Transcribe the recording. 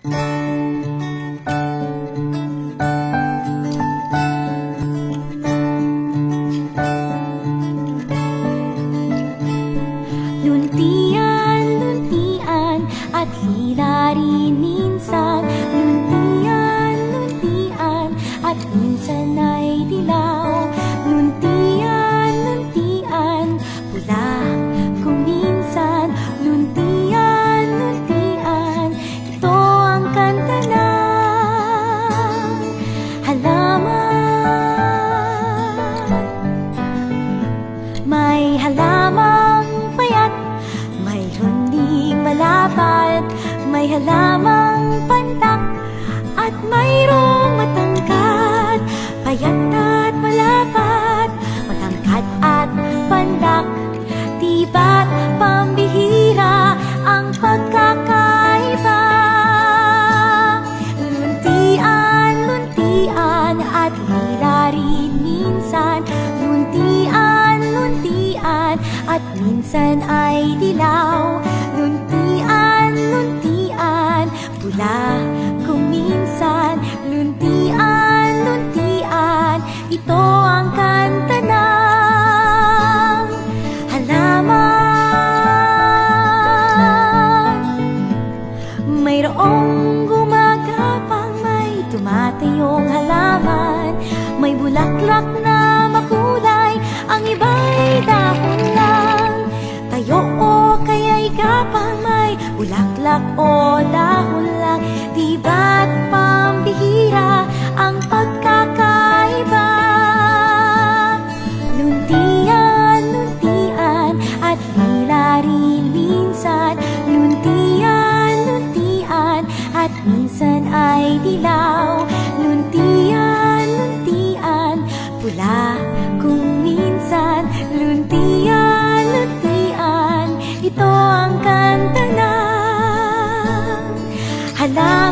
Luntian, luntian, at hila rin minsan. Luntian, luntian, at minsan ay dilaw. Luntian, luntian, pula kung minsan. Luntian, luntian, ito ang kanta ng halaman. May halamang payat, mayroon ding malapad. May halamang pantak, at mayroong matangkad. Payat at malapad, matangkad at pandak. Di ba't pambihira ang pagkakaiba? Luntian, luntian, at hila rin minsan. Luntian, luntian, at minsan ay dilaw. Luntian, luntian, pula kung minsan. Luntian, luntian, ito ang kanta ng halaman. Mayroong gumagapang, may tumatayong halaman. May bulaklak na makulay, ang iba'y dahon lang. Tayo o kaya'y gapang, may bulaklak o dahon lang. Di ba't pambihira ang pagkakaiba? Luntian, luntian, at hila rin minsan. Luntian, luntian, at minsan ay dilaw. Luntian, luntian, pula kung minsan. Luntian, luntian, ito ang kanta ng halaman.